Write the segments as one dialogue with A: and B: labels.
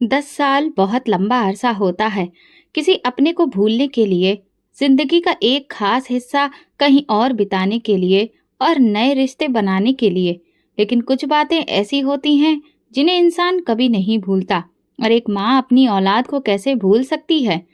A: 10 साल बहुत लंबा अरसा होता है किसी अपने को भूलने के लिए, जिंदगी का एक खास हिस्सा कहीं और बिताने के लिए और नए रिश्ते बनाने के लिए। लेकिन कुछ बातें ऐसी होती हैं जिन्हें इंसान कभी नहीं भूलता। और एक माँ अपनी औलाद को कैसे भूल सकती है?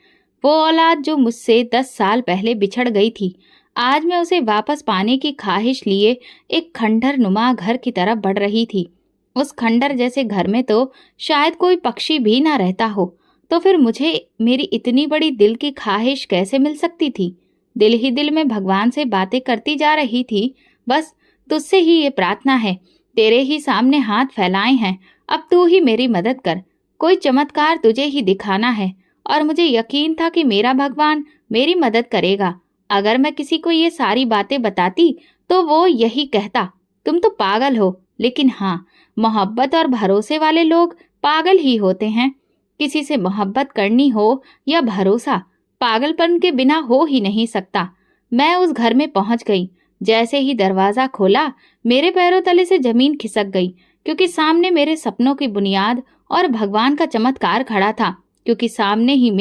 A: वो औलाद जो मुझसे 10 साल पहले बिछड़ गई थी, आज मैं उसे वापस पाने की ख्वाहिश लिए एक खंडहर नुमा घर की तरफ बढ़ रही थी। उस खंडर जैसे घर में तो शायद कोई पक्षी भी ना रहता हो, तो फिर मुझे मेरी इतनी बड़ी दिल की ख्वाहिश कैसे मिल सकती थी? दिल ही दिल में भगवान से बातें करती जा रही थी। बस तुझसे ही ये प्रार्थना है, तेरे ही सामने हाथ फैलाए हैं, अब तू ही मेरी मदद कर। कोई चमत्कार तुझे ही दिखाना है। और मुझे यकीन था कि मेरा भगवान मेरी मदद करेगा। अगर मैं किसी को ये सारी बातें बताती तो वो यही कहता, तुम तो पागल हो। लेकिन हाँ, मोहब्बत और भरोसे वाले लोग पागल ही होते हैं। किसी से मोहब्बत करनी हो या भरोसा, पागलपन के बिना हो ही नहीं सकता। मैं उस घर में पहुंच गई। जैसे ही दरवाजा खोला, मेरे पैरों तले से जमीन खिसक गई, क्योंकि सामने मेरे सपनों की बुनियाद और भगवान का चमत्कार खड़ा था। क्योंकि सामने ही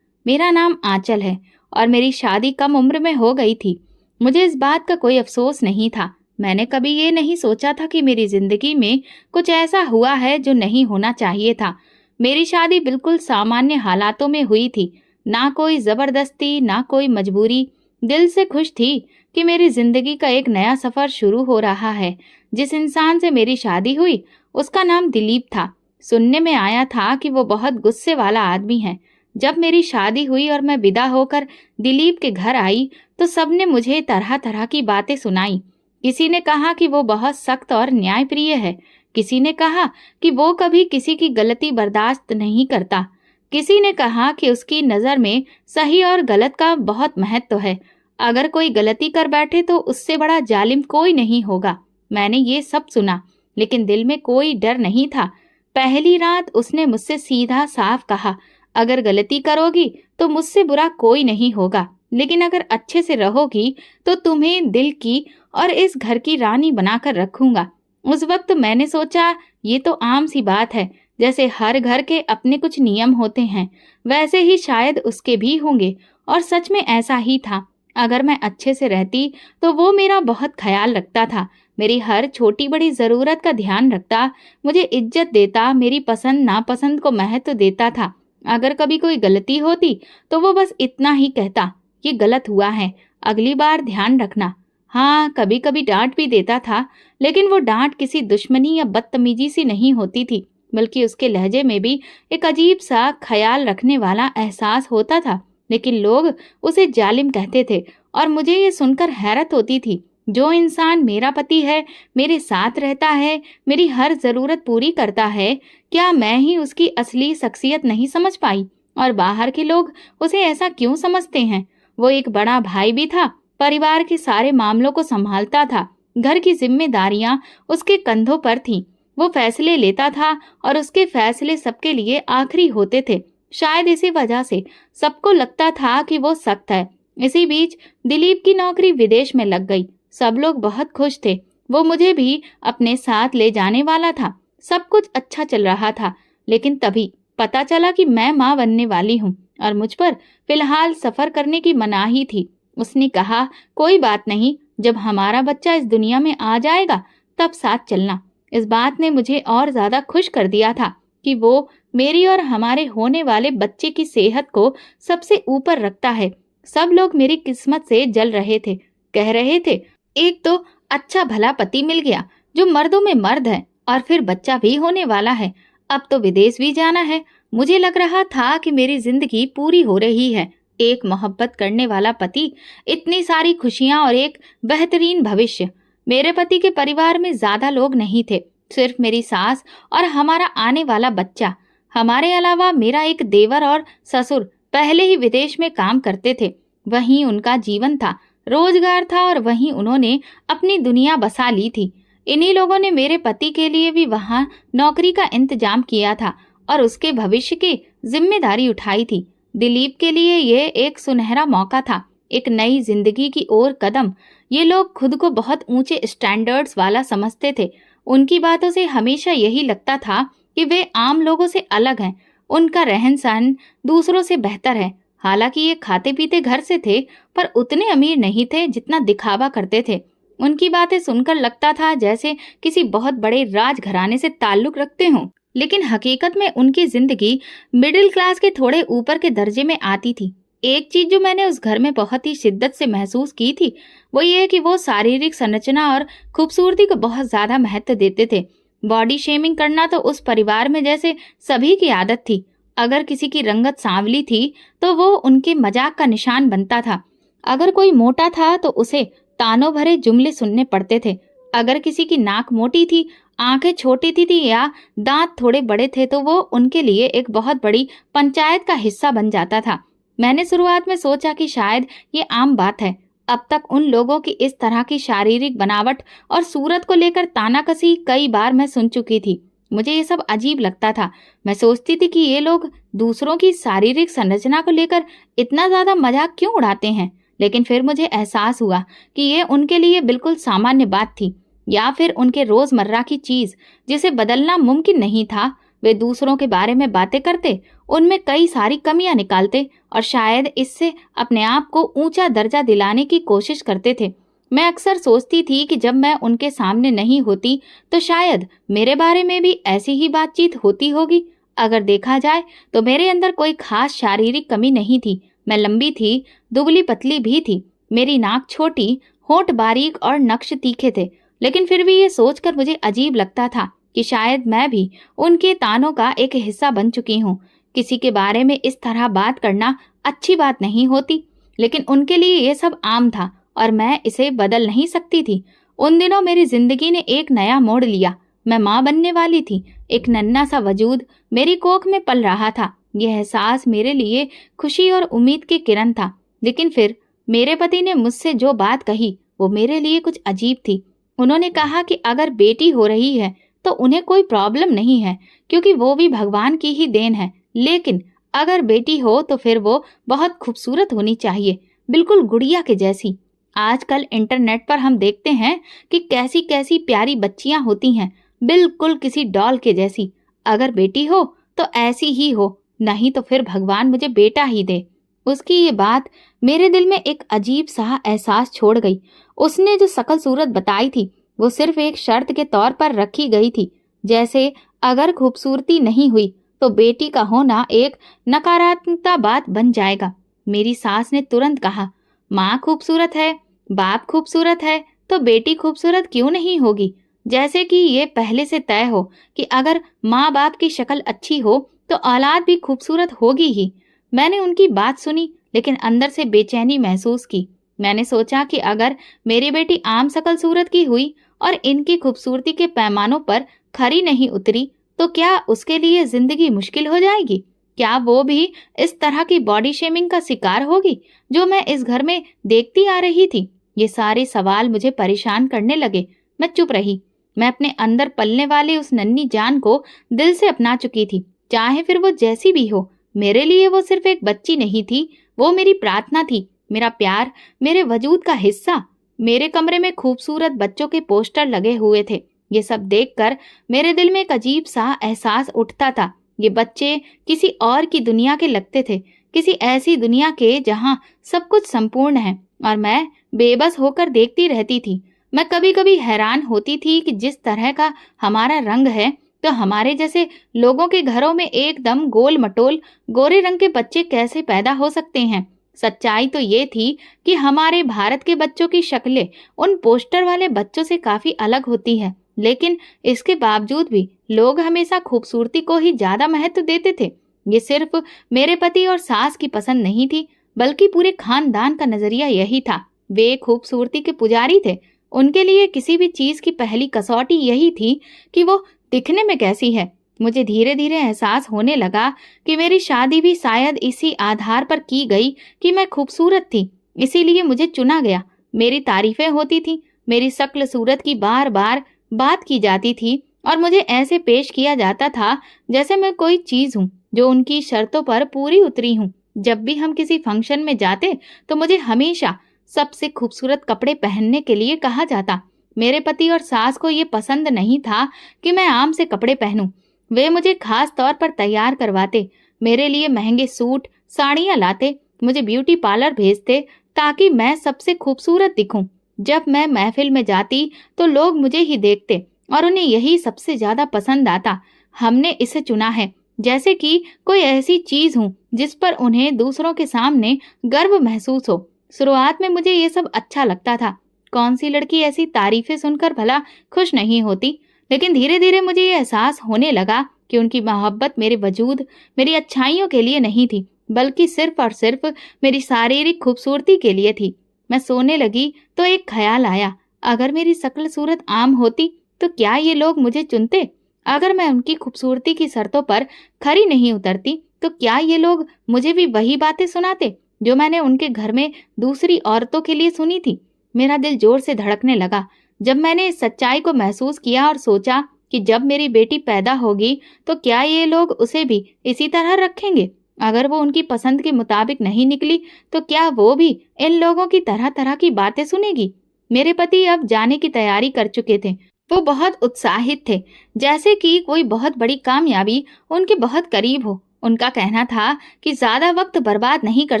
A: मेरा नाम आंचल है और मेरी शादी कम उम्र में हो गई थी। मुझे इस बात का कोई अफसोस नहीं था। मैंने कभी ये नहीं सोचा था कि मेरी जिंदगी में कुछ ऐसा हुआ है जो नहीं होना चाहिए था। मेरी शादी बिल्कुल सामान्य हालातों में हुई थी, ना कोई जबरदस्ती, ना कोई मजबूरी। दिल से खुश थी कि मेरी जिंदगी का एक नया सफर शुरू हो रहा है। जिस इंसान से मेरी शादी हुई, उसका नाम दिलीप था। सुनने में आया था कि वो बहुत गुस्से वाला आदमी है। जब मेरी शादी हुई और मैं विदा होकर दिलीप के घर आई, तो सबने मुझे तरह तरह की बातें सुनाई। किसी ने कहा कि वो बहुत सख्त और न्यायप्रिय है। किसी ने कहा कि वो कभी किसी की गलती बर्दाश्त नहीं करता। किसी ने कहा कि उसकी नज़र में सही और गलत का बहुत महत्व है। अगर कोई गलती कर बैठे तो उससे बड़ा जालिम कोई नहीं होगा। मैंने ये सब सुना, लेकिन दिल में कोई डर नहीं था। पहली रात उसने मुझसे सीधा साफ कहा, अगर गलती करोगी तो मुझसे बुरा कोई नहीं होगा, लेकिन अगर अच्छे से रहोगी तो तुम्हें दिल की और इस घर की रानी बनाकर रखूंगा। उस वक्त मैंने सोचा, ये तो आम सी बात है। जैसे हर घर के अपने कुछ नियम होते हैं, वैसे ही शायद उसके भी होंगे। और सच में ऐसा ही था। अगर मैं अच्छे से रहती तो वो मेरा बहुत ख्याल रखता था, मेरी हर छोटी बड़ी ज़रूरत का ध्यान रखता, मुझे इज्जत देता, मेरी पसंद नापसंद को महत्व देता था। अगर कभी कोई गलती होती तो वो बस इतना ही कहता, ये गलत हुआ है, अगली बार ध्यान रखना। हाँ, कभी कभी डांट भी देता था, लेकिन वो डांट किसी दुश्मनी या बदतमीजी सी नहीं होती थी, बल्कि उसके लहजे में भी एक अजीब सा ख्याल रखने वाला एहसास होता था। लेकिन लोग उसे जालिम कहते थे और मुझे ये सुनकर हैरत होती थी। जो इंसान मेरा पति है, मेरे साथ रहता है, मेरी हर जरूरत पूरी करता है, क्या मैं ही उसकी असली शख्सियत नहीं समझ पाई? और बाहर के लोग उसे ऐसा क्यों समझते हैं? वो एक बड़ा भाई भी था, परिवार के सारे मामलों को संभालता था, घर की जिम्मेदारियां उसके कंधों पर थीं। वो फैसले लेता था और उसके फैसले सबके लिए आखिरी होते थे। शायद इसी वजह से सबको लगता था कि वो सख्त है। इसी बीच दिलीप की नौकरी विदेश में लग गई। सब लोग बहुत खुश थे। वो मुझे भी अपने साथ ले जाने वाला था। सब कुछ अच्छा चल रहा था, लेकिन तभी पता चला कि मैं माँ बनने वाली हूँ और मुझ पर फिलहाल सफर करने की मनाही थी। उसने कहा, कोई बात नहीं, जब हमारा बच्चा इस दुनिया में आ जाएगा तब साथ चलना। इस बात ने मुझे और ज्यादा खुश कर दिया था कि वो मेरी और हमारे होने वाले बच्चे की सेहत को सबसे ऊपर रखता है। सब लोग मेरी किस्मत से जल रहे थे, कह रहे थे, एक तो अच्छा भला पति मिल गया जो मर्दों में मर्द है, और फिर बच्चा भी होने वाला है, अब तो विदेश भी जाना है। मुझे लग रहा था कि मेरी जिंदगी पूरी हो रही है। एक मोहब्बत करने वाला पति, इतनी सारी खुशियां और एक बेहतरीन भविष्य। मेरे पति के परिवार में ज्यादा लोग नहीं थे, सिर्फ मेरी सास और हमारा आने वाला बच्चा। हमारे अलावा मेरा एक देवर और ससुर पहले ही विदेश में काम करते थे। वहीं उनका जीवन था, रोजगार था, और वहीं उन्होंने अपनी दुनिया बसा ली थी। इन्हीं लोगों ने मेरे पति के लिए भी वहां नौकरी का इंतजाम किया था और उसके भविष्य की जिम्मेदारी उठाई थी। दिलीप के लिए ये एक सुनहरा मौका था, एक नई जिंदगी की ओर कदम। ये लोग खुद को बहुत ऊंचे स्टैंडर्ड्स वाला समझते थे। उनकी बातों से हमेशा यही लगता था कि वे आम लोगों से अलग हैं, उनका रहन सहन दूसरों से बेहतर है। हालांकि ये खाते पीते घर से थे, पर उतने अमीर नहीं थे जितना दिखावा करते थे। उनकी बातें सुनकर लगता था जैसे किसी बहुत बड़े राजघराने से ताल्लुक रखते हों, लेकिन हकीकत में उनकी जिंदगी मिडिल क्लास के थोड़े ऊपर के दर्जे में आती थी। एक चीज जो मैंने उस घर में बहुत ही शिद्दत से महसूस की थी, वो ये कि वो शारीरिक संरचना और खूबसूरती को बहुत ज्यादा महत्व देते थे। बॉडी शेमिंग करना तो उस परिवार में जैसे सभी की आदत थी। अगर किसी की रंगत सांवली थी तो वो उनके मजाक का निशान बनता था। अगर कोई मोटा था तो उसे तानों भरे जुमले सुनने पड़ते थे। अगर किसी की नाक मोटी थी, आंखें छोटी थी या दांत थोड़े बड़े थे तो वो उनके लिए एक बहुत बड़ी पंचायत का हिस्सा बन जाता था। मैंने शुरुआत में सोचा कि शायद ये आम बात है। अब तक उन लोगों की इस तरह की शारीरिक बनावट और सूरत को लेकर तानाकसी कई बार मैं सुन चुकी थी। मुझे ये सब अजीब लगता था। मैं सोचती थी कि ये लोग दूसरों की शारीरिक संरचना को लेकर इतना ज्यादा मजाक क्यों उड़ाते हैं। लेकिन फिर मुझे एहसास हुआ कि ये उनके लिए बिल्कुल सामान्य बात थी, या फिर उनके रोजमर्रा की चीज जिसे बदलना मुमकिन नहीं था। वे दूसरों के बारे में बातें करते, उनमें कई सारी कमियां निकालते और शायद इससे अपने आप को ऊंचा दर्जा दिलाने की कोशिश करते थे। मैं अक्सर सोचती थी कि जब मैं उनके सामने नहीं होती तो शायद मेरे बारे में भी ऐसी ही बातचीत होती होगी। अगर देखा जाए तो मेरे अंदर कोई खास शारीरिक कमी नहीं थी। मैं लंबी थी, दुबली पतली भी थी, मेरी नाक छोटी, होंठ बारीक और नक्श तीखे थे। लेकिन फिर भी ये सोचकर मुझे अजीब लगता था कि शायद मैं भी उनके तानों का एक हिस्सा बन चुकी हूँ। किसी के बारे में इस तरह बात करना अच्छी बात नहीं होती, लेकिन उनके लिए ये सब आम था और मैं इसे बदल नहीं सकती थी। उन दिनों मेरी जिंदगी ने एक नया मोड़ लिया। मैं माँ बनने वाली थी। एक नन्हा सा वजूद मेरी कोख में पल रहा था। यह एहसास मेरे लिए खुशी और उम्मीद की किरण था। लेकिन फिर मेरे पति ने मुझसे जो बात कही वो मेरे लिए कुछ अजीब थी। उन्होंने कहा कि अगर बेटी हो रही है तो उन्हें कोई प्रॉब्लम नहीं है, क्योंकि वो भी भगवान की ही देन है। लेकिन अगर बेटी हो तो फिर वो बहुत खूबसूरत होनी चाहिए, बिल्कुल गुड़िया के जैसी। आजकल इंटरनेट पर हम देखते हैं कि कैसी कैसी प्यारी बच्चियां होती हैं, बिल्कुल किसी डॉल के जैसी। अगर बेटी हो तो ऐसी ही हो, नहीं तो फिर भगवान मुझे बेटा ही दे। उसकी ये बात मेरे दिल में एक अजीब सा एहसास छोड़ गई। उसने जो शकल सूरत बताई थी वो सिर्फ एक शर्त के तौर पर रखी गई थी, जैसे अगर खूबसूरती नहीं हुई तो बेटी का होना एक नकारात्मकता बात बन जाएगा। मेरी सास ने तुरंत कहा, माँ खूबसूरत है, बाप खूबसूरत है, तो बेटी खूबसूरत क्यों नहीं होगी। जैसे कि ये पहले से तय हो कि अगर माँ बाप की शक्ल अच्छी हो तो औलाद भी खूबसूरत होगी ही। मैंने उनकी बात सुनी, लेकिन अंदर से बेचैनी महसूस की। मैंने सोचा कि अगर मेरी बेटी आम शकल सूरत की हुई और इनकी खूबसूरती के पैमानों पर खरी नहीं उतरी तो क्या उसके लिए जिंदगी मुश्किल हो जाएगी। क्या वो भी इस तरह की बॉडी शेमिंग का शिकार होगी जो मैं इस घर में देखती आ रही थी। ये सारे सवाल मुझे परेशान करने लगे। मैं चुप रही। मैं अपने अंदर पलने वाली उस नन्ही जान को दिल से अपना चुकी थी, चाहे फिर वो जैसी भी हो। मेरे लिए वो सिर्फ एक बच्ची नहीं थी, वो मेरी प्रार्थना थी, मेरा प्यार, मेरे वजूद का हिस्सा। मेरे कमरे में खूबसूरत बच्चों के पोस्टर लगे हुए थे। ये सब देखकर मेरे दिल में एक अजीब सा एहसास उठता था। ये बच्चे किसी और की दुनिया के लगते थे, किसी ऐसी दुनिया के जहाँ सब कुछ संपूर्ण है, और मैं बेबस होकर देखती रहती थी। मैं कभी कभी हैरान होती थी कि जिस तरह का हमारा रंग है तो हमारे जैसे लोगों के घरों में एकदम गोल मटोल गोरे रंग के बच्चे कैसे पैदा हो सकते हैं। सच्चाई तो ये थी कि हमारे भारत के बच्चों की शक्लें उन पोस्टर वाले बच्चों से काफी अलग होती है, लेकिन इसके बावजूद भी लोग हमेशा खूबसूरती को ही ज्यादा महत्व देते थे। ये सिर्फ मेरे पति और सास की पसंद नहीं थी, बल्कि पूरे खानदान का नजरिया यही था। वे खूबसूरती के पुजारी थे। उनके लिए किसी भी चीज की पहली कसौटी यही थी कि वो दिखने में कैसी है। मुझे धीरे धीरे एहसास होने लगा कि मेरी शादी भी शायद इसी आधार पर की गई कि मैं खूबसूरत थी, इसीलिए मुझे चुना गया। मेरी तारीफें होती थी, मेरी शक्ल सूरत की बार बार बात की जाती थी और मुझे ऐसे पेश किया जाता था जैसे मैं कोई चीज हूँ जो उनकी शर्तों पर पूरी उतरी हूँ। जब भी हम किसी फंक्शन में जाते तो मुझे हमेशा सबसे खूबसूरत कपड़े पहनने के लिए कहा जाता। मेरे पति और सास को ये पसंद नहीं था कि मैं आम से कपड़े पहनूं। वे मुझे खास तौर पर तैयार करवाते, मेरे लिए महंगे सूट, साड़ियाँ लाते, मुझे ब्यूटी पार्लर भेजते ताकि मैं सबसे खूबसूरत दिखूं। जब मैं महफिल में जाती तो लोग मुझे ही देखते और उन्हें यही सबसे ज्यादा पसंद आता। हमने इसे चुना है, जैसे कि कोई ऐसी चीज हूँ जिस पर उन्हें दूसरों के सामने गर्व महसूस हो। शुरुआत में मुझे ये सब अच्छा लगता था। कौन सी लड़की ऐसी तारीफें सुनकर भला खुश नहीं होती? लेकिन धीरे धीरे मुझे ये एहसास होने लगा कि उनकी मोहब्बत मेरे वजूद, मेरी अच्छाइयों के लिए नहीं थी, बल्कि सिर्फ और सिर्फ मेरी शारीरिक खूबसूरती के लिए थी। मैं सोने लगी तो एक ख्याल आया, अगर मेरी शक्ल सूरत आम होती तो क्या ये लोग मुझे चुनते? अगर मैं उनकी खूबसूरती की शर्तों पर खरी नहीं उतरती तो क्या ये लोग मुझे भी वही बातें सुनाते जो मैंने उनके घर में दूसरी औरतों के लिए सुनी थी? मेरा दिल जोर से धड़कने लगा जब मैंने इस सच्चाई को महसूस किया और सोचा कि जब मेरी बेटी पैदा होगी तो क्या ये लोग उसे भी इसी तरह रखेंगे? अगर वो उनकी पसंद के मुताबिक नहीं निकली तो क्या वो भी इन लोगों की तरह तरह की बातें सुनेगी? मेरे पति अब जाने की तैयारी कर चुके थे। वो बहुत उत्साहित थे, जैसे कि कोई बहुत बड़ी कामयाबी उनके बहुत करीब हो। उनका कहना था कि ज्यादा वक्त बर्बाद नहीं कर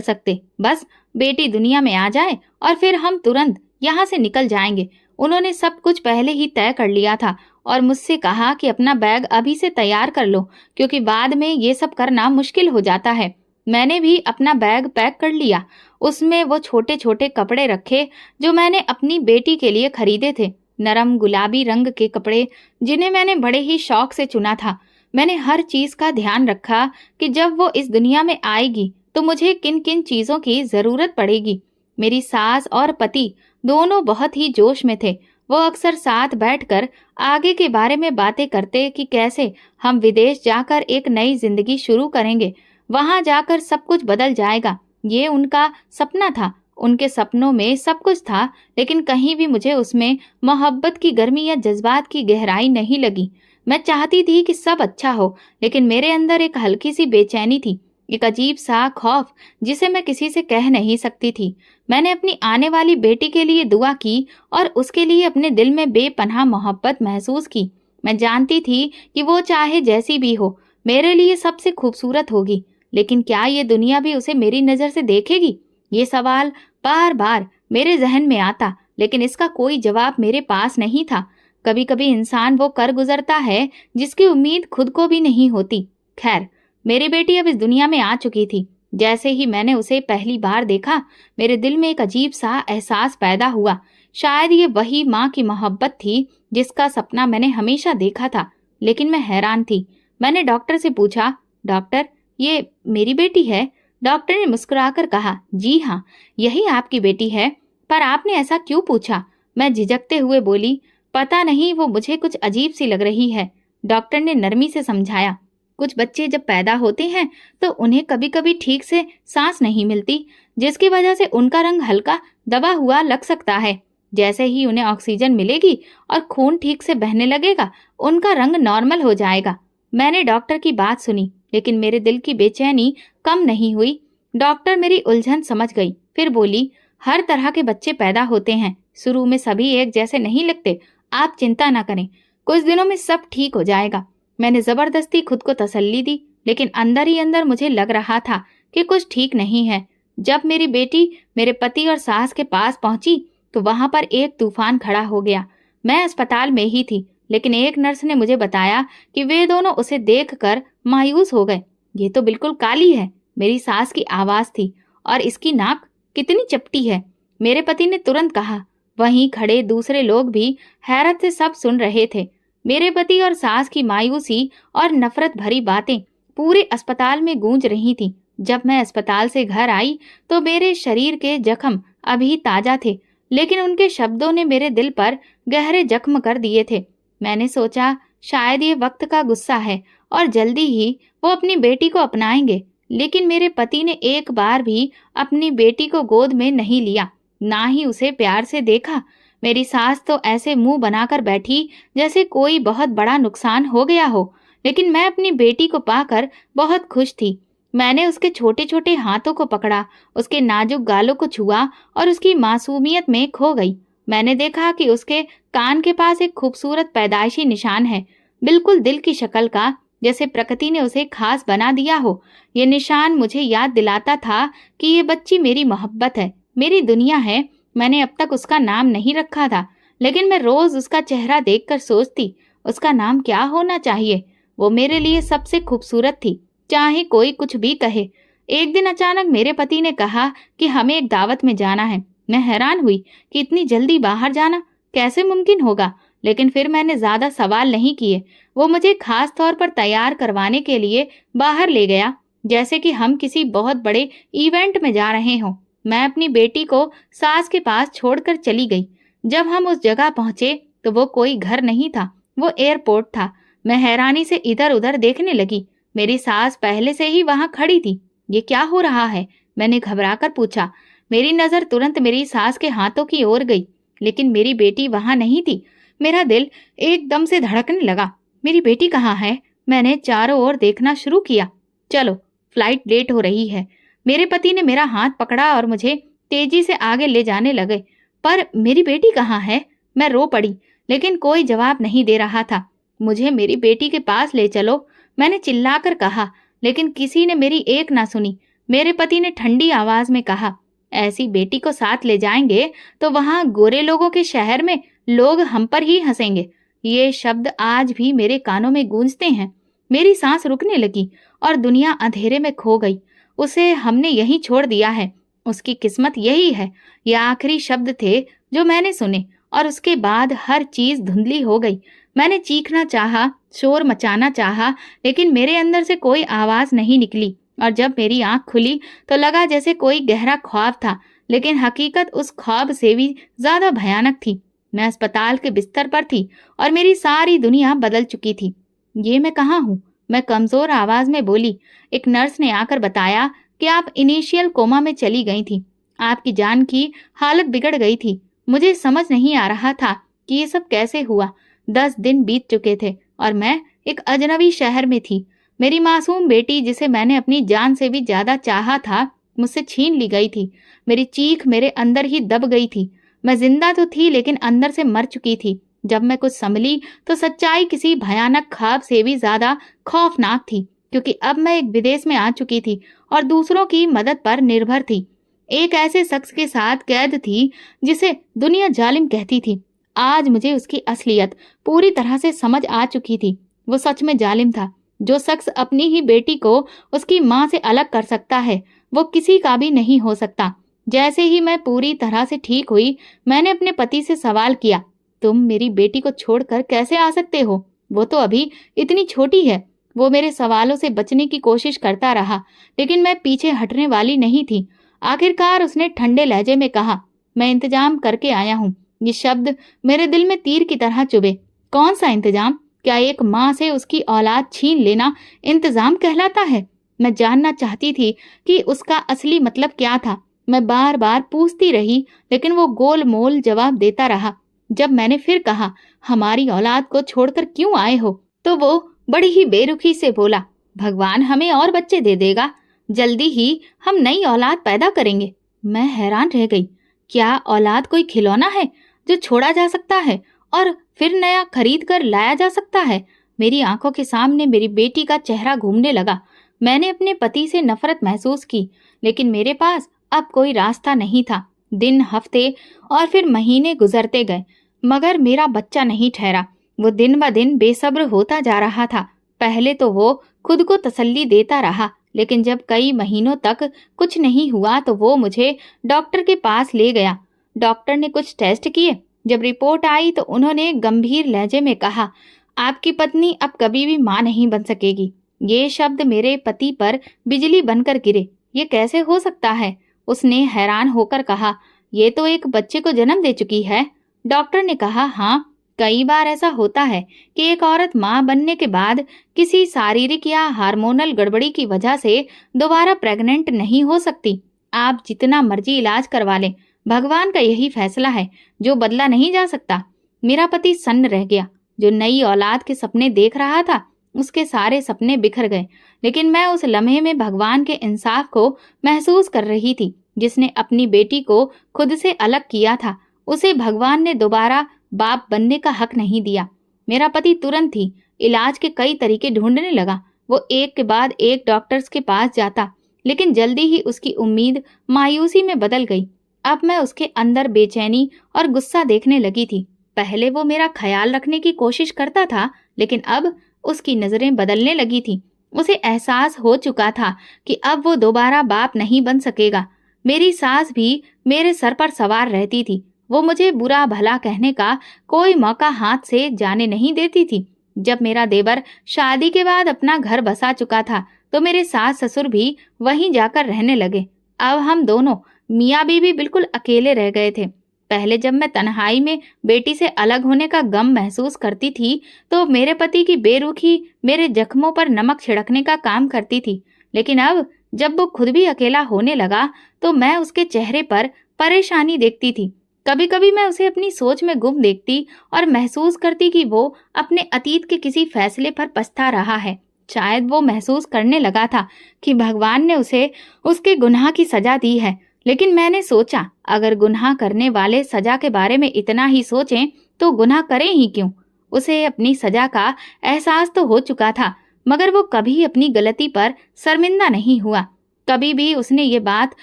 A: सकते, बस बेटी दुनिया में आ जाए और फिर हम तुरंत यहाँ से निकल जाएंगे। उन्होंने सब कुछ पहले ही तय कर लिया था और मुझसे कहा कि अपना बैग अभी से तैयार कर लो, क्योंकि बाद में ये सब करना मुश्किल हो जाता है। मैंने भी अपना बैग पैक कर लिया। उसमें वो छोटे छोटे कपड़े रखे जो मैंने अपनी बेटी के लिए खरीदे थे, नरम गुलाबी रंग के कपड़े जिन्हें मैंने बड़े ही शौक से चुना था। मैंने हर चीज का ध्यान रखा कि जब वो इस दुनिया में आएगी तो मुझे किन किन चीजों की जरूरत पड़ेगी। मेरी सास और पति दोनों बहुत ही जोश में थे। वो अक्सर साथ बैठकर आगे के बारे में बातें करते कि कैसे हम विदेश जाकर एक नई जिंदगी शुरू करेंगे, वहां जाकर सब कुछ बदल जाएगा। ये उनका सपना था। उनके सपनों में सब कुछ था, लेकिन कहीं भी मुझे उसमें मोहब्बत की गर्मी या जज्बात की गहराई नहीं लगी। मैं चाहती थी कि सब अच्छा हो, लेकिन मेरे अंदर एक हल्की सी बेचैनी थी, एक अजीब सा खौफ जिसे मैं किसी से कह नहीं सकती थी। मैंने अपनी आने वाली बेटी के लिए दुआ की और उसके लिए अपने दिल में बेपनाह मोहब्बत महसूस की। मैं जानती थी कि वो चाहे जैसी भी हो, मेरे लिए सबसे खूबसूरत होगी, लेकिन क्या ये दुनिया भी उसे मेरी नजर से देखेगी? ये सवाल बार बार मेरे जहन में आता, लेकिन इसका कोई जवाब मेरे पास नहीं था। कभी कभी इंसान वो कर गुजरता है जिसकी उम्मीद खुद को भी नहीं होती। खैर, मेरी बेटी अब इस दुनिया में आ चुकी थी। जैसे ही मैंने उसे पहली बार देखा, मेरे दिल में एक अजीब सा एहसास पैदा हुआ। शायद ये वही माँ की मोहब्बत थी जिसका सपना मैंने हमेशा देखा था। लेकिन मैं हैरान थी। मैंने डॉक्टर से पूछा, डॉक्टर, ये मेरी बेटी है? डॉक्टर ने मुस्कुराकर कहा, जी हाँ, यही आपकी बेटी है। पर आपने ऐसा क्यों पूछा? मैं झिझकते हुए बोली, पता नहीं, वो मुझे कुछ अजीब सी लग रही है। डॉक्टर ने नरमी से समझाया, कुछ बच्चे जब पैदा होते हैं तो उन्हें कभी कभी ठीक से सांस नहीं मिलती, जिसकी वजह से उनका रंग हल्का दबा हुआ लग सकता है। जैसे ही उन्हें ऑक्सीजन मिलेगी और खून ठीक से बहने लगेगा, उनका रंग नॉर्मल हो जाएगा। मैंने डॉक्टर की बात सुनी, लेकिन मेरे दिल की बेचैनी कम नहीं हुई। डॉक्टर मेरी उलझन समझ गई, फिर बोली, हर तरह के बच्चे पैदा होते हैं, शुरू में सभी एक जैसे नहीं लगते, आप चिंता ना करें, कुछ दिनों में सब ठीक हो जाएगा। मैंने जबरदस्ती खुद को तसल्ली दी, लेकिन अंदर ही अंदर मुझे लग रहा था कि कुछ ठीक नहीं है। जब मेरी बेटी मेरे पति और सास के पास पहुंची तो वहां पर एक तूफान खड़ा हो गया। मैं अस्पताल में ही थी, लेकिन एक नर्स ने मुझे बताया कि वे दोनों उसे देखकर मायूस हो गए। ये तो बिल्कुल काली है, मेरी सास की आवाज थी, और इसकी नाक कितनी चपटी है। मेरे पति ने तुरंत कहा। वहीं खड़े दूसरे लोग भी हैरत से सब सुन रहे थे। मेरे पति और सास की मायूसी और नफरत भरी बातें पूरे अस्पताल में गूंज रही थीं। जब मैं अस्पताल से घर आई तो मेरे शरीर के जख्म अभी ताजा थे, लेकिन उनके शब्दों ने मेरे दिल पर गहरे जख्म कर दिए थे। मैंने सोचा, शायद ये वक्त का गुस्सा है और जल्दी ही वो अपनी बेटी को अपनाएंगे। लेकिन मेरे पति ने एक बार भी अपनी बेटी को गोद में नहीं लिया, ना ही उसे प्यार से देखा। मेरी सास तो ऐसे मुंह बनाकर बैठी जैसे कोई बहुत बड़ा नुकसान हो गया हो। लेकिन मैं अपनी बेटी को पाकर बहुत खुश थी। मैंने उसके छोटे छोटे हाथों को पकड़ा, उसके नाजुक गालों को छुआ और उसकी मासूमियत में खो गई। मैंने देखा कि उसके कान के पास एक खूबसूरत पैदाइशी निशान है, बिल्कुल दिल की शक्ल का, जैसे प्रकृति ने उसे खास बना दिया हो। ये निशान मुझे याद दिलाता था कि ये बच्ची मेरी मोहब्बत है, मेरी दुनिया है। मैंने अब तक उसका नाम नहीं रखा था, लेकिन मैं रोज उसका चेहरा देखकर सोचती, उसका नाम क्या होना चाहिए। वो मेरे लिए सबसे खूबसूरत थी, चाहे कोई कुछ भी कहे। एक दिन अचानक मेरे पति ने कहा कि हमें एक दावत में जाना है। मैं हैरान हुई कि इतनी जल्दी बाहर जाना कैसे मुमकिन होगा, लेकिन फिर मैंने ज्यादा सवाल नहीं किए। वो मुझे खास तौर पर तैयार करवाने के लिए बाहर ले गया, जैसे कि हम किसी बहुत बड़े इवेंट में जा रहे हों। मैं अपनी बेटी को सास के पास छोड़कर चली गई। जब हम उस जगह पहुंचे तो वो कोई घर नहीं था, वो एयरपोर्ट था। मैं हैरानी से इधर उधर देखने लगी। मेरी सास पहले से ही वहां खड़ी थी। ये क्या हो रहा है? मैंने घबराकर पूछा। मेरी नजर तुरंत मेरी सास के हाथों की ओर गई, लेकिन मेरी बेटी वहां नहीं थी। मेरा दिल एकदम से धड़कने लगा। मेरी बेटी कहाँ है? मैंने चारों ओर देखना शुरू किया। चलो, फ्लाइट लेट हो रही है। मेरे पति ने मेरा हाथ पकड़ा और मुझे तेजी से आगे ले जाने लगे। पर मेरी बेटी कहाँ है? मैं रो पड़ी, लेकिन कोई जवाब नहीं दे रहा था। मुझे मेरी बेटी के पास ले चलो, मैंने चिल्लाकर कहा, लेकिन किसी ने मेरी एक ना सुनी। मेरे पति ने ठंडी आवाज में कहा, ऐसी बेटी को साथ ले जाएंगे तो वहां गोरे लोगों के शहर में लोग हम पर ही हंसेंगे। ये शब्द आज भी मेरे कानों में गूंजते हैं। मेरी सांस रुकने लगी और दुनिया अंधेरे में खो गई। उसे हमने यहीं छोड़ दिया है, उसकी किस्मत यही है। ये आखिरी शब्द थे जो मैंने सुने, और उसके बाद हर चीज धुंधली हो गई। मैंने चीखना चाहा, शोर मचाना चाहा, लेकिन मेरे अंदर से कोई आवाज नहीं निकली। और जब मेरी आंख खुली तो लगा जैसे कोई गहरा ख्वाब था, लेकिन हकीकत उस ख्वाब से भी ज्यादा भयानक थी। मैं अस्पताल के बिस्तर पर थी और मेरी सारी दुनिया बदल चुकी थी। ये मैं कहाँ हूँ? मैं कमजोर आवाज में बोली। एक नर्स ने आकर बताया कि आप इनिशियल कोमा में चली गई थी। आपकी जान की हालत बिगड़ गई थी। मुझे समझ नहीं आ रहा था कि ये सब कैसे हुआ। 10 दिन बीत चुके थे और मैं एक अजनबी शहर में थी। मेरी मासूम बेटी, जिसे मैंने अपनी जान से भी ज्यादा चाहा था, मुझसे छीन ली गई थी। मेरी चीख मेरे अंदर ही दब गई थी। मैं जिंदा तो थी, लेकिन अंदर से मर चुकी थी। जब मैं कुछ संभली तो सच्चाई किसी भयानक ख्वाब से भी ज्यादा खौफनाक थी, क्योंकि अब मैं एक विदेश में आ चुकी थी और दूसरों की मदद पर निर्भर थी। एक ऐसे शख्स के साथ कैद थी जिसे दुनिया जालिम कहती थी। आज मुझे उसकी असलियत पूरी तरह से समझ आ चुकी थी। वो सच में जालिम था। जो शख्स अपनी ही बेटी को उसकी माँ से अलग कर सकता है, वो किसी का भी नहीं हो सकता। जैसे ही मैं पूरी तरह से ठीक हुई, मैंने अपने पति से सवाल किया, तुम मेरी बेटी को छोड़कर कैसे आ सकते हो? वो तो अभी इतनी छोटी है। वो मेरे सवालों से बचने की कोशिश करता रहा, लेकिन मैं पीछे हटने वाली नहीं थी। आखिरकार उसने ठंडे लहजे में कहा, मैं इंतजाम करके आया हूँ। ये शब्द मेरे दिल में तीर की तरह चुभे। कौन सा इंतजाम? क्या एक माँ से उसकी औलाद छीन लेना इंतजाम कहलाता है? मैं जानना चाहती थी कि उसका असली मतलब क्या था। मैं बार बार पूछती रही, लेकिन वो गोल मोल जवाब देता रहा। जब मैंने फिर कहा, हमारी औलाद को छोड़कर क्यों आए हो, तो वो बड़ी ही बेरुखी से बोला, भगवान हमें और बच्चे दे देगा। जल्दी ही हम नई औलाद पैदा करेंगे। मैं हैरान रह गई। क्या औलाद कोई खिलौना है जो छोड़ा जा सकता है और फिर नया खरीद कर लाया जा सकता है? मेरी आंखों के सामने मेरी बेटी का चेहरा घूमने लगा। मैंने अपने पति से नफरत महसूस की, लेकिन मेरे पास अब कोई रास्ता नहीं था। दिन, हफ्ते और फिर महीने गुजरते गए, मगर मेरा बच्चा नहीं ठहरा। वो दिन ब दिन बेसब्र होता जा रहा था। पहले तो वो खुद को तसल्ली देता रहा, लेकिन जब कई महीनों तक कुछ नहीं हुआ तो वो मुझे डॉक्टर के पास ले गया। डॉक्टर ने कुछ टेस्ट किए। जब रिपोर्ट आई तो उन्होंने गंभीर लहजे में कहा, आपकी पत्नी अब कभी भी मां नहीं बन सकेगी। ये शब्द मेरे पति पर बिजली बनकर गिरे। ये कैसे हो सकता है? उसने हैरान होकर कहा, ये तो एक बच्चे को जन्म दे चुकी है। डॉक्टर ने कहा, हाँ, कई बार ऐसा होता है कि एक औरत मां बनने के बाद किसी शारीरिक या हार्मोनल गड़बड़ी की वजह से दोबारा प्रेग्नेंट नहीं हो सकती। आप जितना मर्जी इलाज करवा लें, भगवान का यही फैसला है जो बदला नहीं जा सकता। मेरा पति सन्न रह गया। जो नई औलाद के सपने देख रहा था, उसके सारे सपने बिखर गए। लेकिन मैं उस लम्हे में भगवान के इंसाफ को महसूस कर रही थी। जिसने अपनी बेटी को खुद से अलग किया था, उसे भगवान ने दोबारा बाप बनने का हक नहीं दिया। मेरा पति तुरंत ही इलाज के कई तरीके ढूंढने लगा। वो एक के बाद एक डॉक्टर्स के पास जाता, लेकिन जल्दी ही उसकी उम्मीद मायूसी में बदल गई। अब मैं उसके अंदर बेचैनी और गुस्सा देखने लगी थी। पहले वो मेरा ख्याल रखने की कोशिश करता था, लेकिन अब उसकी नजरें बदलने लगी थी। उसे एहसास हो चुका था कि अब वो दोबारा बाप नहीं बन सकेगा। मेरी सास भी मेरे सर पर सवार रहती थी। वो मुझे बुरा भला कहने का कोई मौका हाथ से जाने नहीं देती थी। जब मेरा देवर शादी के बाद अपना घर बसा चुका था, तो मेरे सास ससुर भी वहीं जाकर रहने लगे। अब हम दोनों मियाँ बीवी बिल्कुल अकेले रह गए थे। पहले जब मैं तन्हाई में बेटी से अलग होने का गम महसूस करती थी, तो मेरे पति की बेरुखी मेरे जख्मों पर नमक छिड़कने का काम करती थी। लेकिन अब जब वो खुद भी अकेला होने लगा, तो मैं उसके चेहरे पर परेशानी देखती थी। कभी कभी मैं उसे अपनी सोच में गुम देखती और महसूस करती कि वो अपने अतीत के किसी फैसले पर पछता रहा है। शायद वो महसूस करने लगा था कि भगवान ने उसे उसके गुनाह की सजा दी है। लेकिन मैंने सोचा, अगर गुनाह करने वाले सजा के बारे में इतना ही सोचें, तो गुनाह करें ही क्यों। उसे अपनी सजा का एहसास तो हो चुका था, मगर वो कभी अपनी गलती पर शर्मिंदा नहीं हुआ। कभी भी उसने ये बात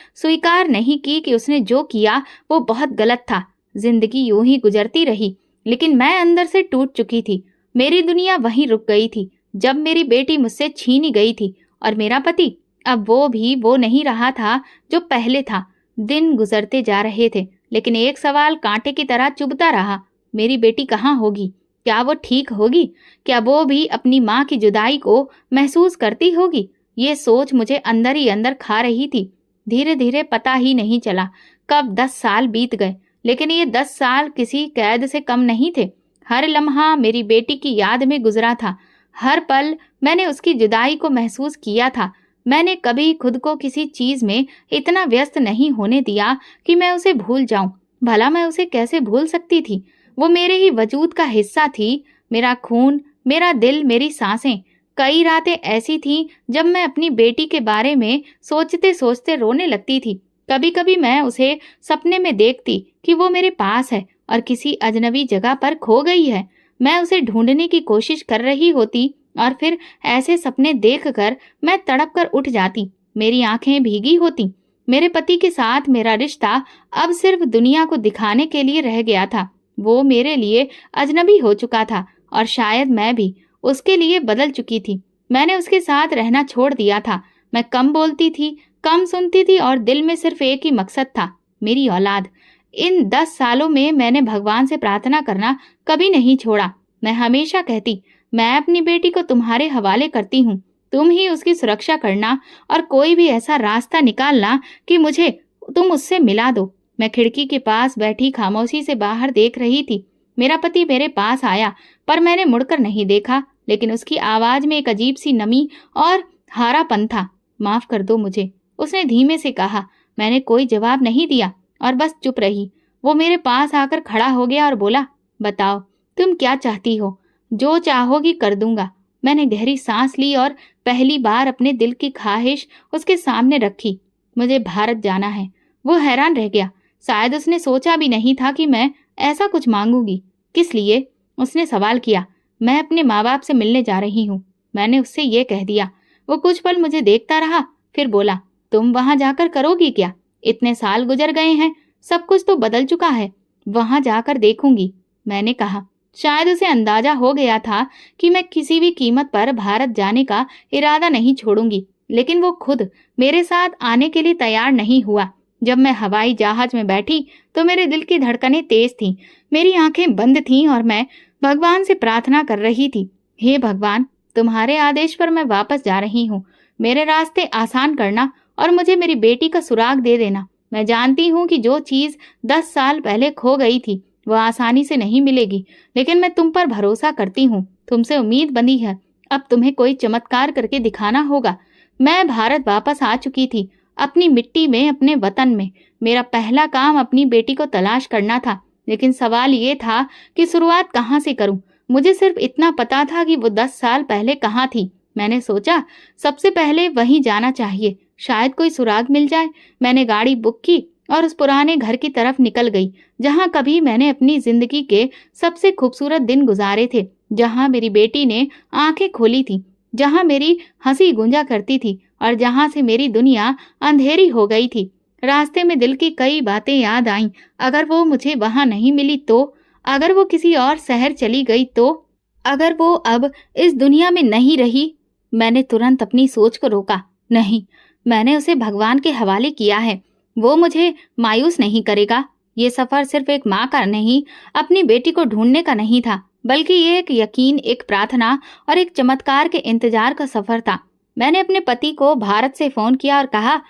A: स्वीकार नहीं की कि उसने जो किया वो बहुत गलत था। जिंदगी यूं ही गुजरती रही, लेकिन मैं अंदर से टूट चुकी थी। मेरी दुनिया वहीं रुक गई थी जब मेरी बेटी मुझसे छीनी गई थी, और मेरा पति अब वो भी वो नहीं रहा था जो पहले था। दिन गुजरते जा रहे थे, लेकिन एक सवाल कांटे की तरह चुभता रहा। मेरी बेटी कहाँ होगी? क्या वो ठीक होगी? क्या वो भी अपनी माँ की जुदाई को महसूस करती होगी? ये सोच मुझे अंदर ही अंदर खा रही थी। धीरे धीरे पता ही नहीं चला कब 10 साल बीत गए, लेकिन ये 10 साल किसी कैद से कम नहीं थे। हर लम्हा मेरी बेटी की याद में गुजरा था। हर पल मैंने उसकी जुदाई को महसूस किया था। मैंने कभी खुद को किसी चीज में इतना व्यस्त नहीं होने दिया कि मैं उसे भूल जाऊं। भला मैं उसे कैसे भूल सकती थी? वो मेरे ही वजूद का हिस्सा थी, मेरा खून, मेरा दिल, मेरी सांसें। कई रातें ऐसी थीं जब मैं अपनी बेटी के बारे में सोचते सोचते रोने लगती थी। कभी कभी मैं उसे सपने में देखती कि वो मेरे पास है और किसी अजनबी जगह पर खो गई है। मैं उसे ढूंढने की कोशिश कर रही होती, और फिर ऐसे सपने देखकर मैं तड़प कर उठ जाती। मेरी आंखें भीगी होती। मेरे पति के साथ मेरा रिश्ता अब सिर्फ दुनिया को दिखाने के लिए रह गया था। वो मेरे लिए अजनबी हो चुका था, और शायद मैं भी उसके लिए बदल चुकी थी। मैंने उसके साथ रहना छोड़ दिया था। मैं कम बोलती थी, कम सुनती थी, और दिल में सिर्फ एक ही मकसद था, मेरी औलाद। इन 10 सालों में मैंने भगवान से प्रार्थना करना कभी नहीं छोड़ा। मैं हमेशा कहती, मैं अपनी बेटी को तुम्हारे हवाले करती हूँ। तुम ही उसकी सुरक्षा करना, और कोई भी ऐसा रास्ता निकालना कि मुझे तुम उससे मिला दो। मैं खिड़की के पास बैठी खामोशी से बाहर देख रही थी। मेरा पति मेरे पास आया, पर मैंने मुड़कर नहीं देखा। लेकिन उसकी आवाज में एक अजीब सी नमी और हारापन था। माफ कर दो मुझे, उसने धीमे से कहा। मैंने कोई जवाब नहीं दिया और बस चुप रही। वो मेरे पास आकर खड़ा हो गया और बोला, बताओ तुम क्या चाहती हो? जो चाहोगी कर दूंगा। मैंने गहरी सांस ली और पहली बार अपने दिल की ख्वाहिश उसके सामने रखी। मुझे भारत जाना है। वो हैरान रह गया। शायद उसने सोचा भी नहीं था कि मैं ऐसा कुछ मांगूंगी। किस लिए? उसने सवाल किया। मैं अपने माँ बाप से मिलने जा रही हूँ, मैंने उससे ये कह दिया। वो कुछ पल मुझे देखता रहा, फिर बोला, तुम वहां जाकर करोगी क्या? इतने साल गुजर गए हैं, सब कुछ तो बदल चुका है। वहां जाकर देखूंगी, मैंने कहा। शायद उसे अंदाजा हो गया था कि मैं किसी भी कीमत पर भारत जाने का इरादा नहीं छोड़ूंगी, लेकिन वो खुद मेरे साथ आने के लिए तैयार नहीं हुआ। जब मैं हवाई जहाज में बैठी तो मेरे दिल की धड़कनें तेज थीं, मेरी आंखें बंद थीं और मैं भगवान से प्रार्थना कर रही थी, हे भगवान, तुम्हारे आदेश पर मैं वापस जा रही हूँ। मेरे रास्ते आसान करना और मुझे मेरी बेटी का सुराग दे देना। मैं जानती हूँ कि जो चीज 10 साल पहले खो गई थी वह आसानी से नहीं मिलेगी, लेकिन मैं तुम पर भरोसा करती हूँ। तुमसे उम्मीद बंधी है। अब तुम्हें कोई चमत्कार करके दिखाना होगा। मैं भारत वापस आ चुकी थी, अपनी मिट्टी में, अपने वतन में। मेरा पहला काम अपनी बेटी को तलाश करना था, लेकिन सवाल ये था कि शुरुआत कहाँ से करूं। मुझे सिर्फ इतना पता था कि वो 10 साल पहले कहाँ थी। मैंने सोचा सबसे पहले वहीं जाना चाहिए, शायद कोई सुराग मिल जाए। मैंने गाड़ी बुक की और उस पुराने घर की तरफ निकल गई, जहाँ कभी मैंने अपनी जिंदगी के सबसे खूबसूरत दिन गुजारे थे। जहाँ मेरी बेटी ने आंखें खोली थी, जहाँ मेरी हंसी गूंजा करती थी और जहाँ से मेरी दुनिया अंधेरी हो गई थी। रास्ते में दिल की कई बातें याद आईं। अगर वो मुझे वहां नहीं मिली तो, अगर वो किसी और शहर चली गई तो, अगर वो अब इस दुनिया में नहीं रही। मैंने तुरंत अपनी सोच को रोका। नहीं, मैंने उसे भगवान के हवाले किया है। वो मुझे मायूस नहीं करेगा। ये सफर सिर्फ एक माँ का नहीं, अपनी बेटी को ढूंढने का नहीं था, बल्कि ये एक यकीन, एक प्रार्थना और एक चमत्कार के इंतजार का सफर था। मैंने अपने पति को भारत से फोन किया और कहा,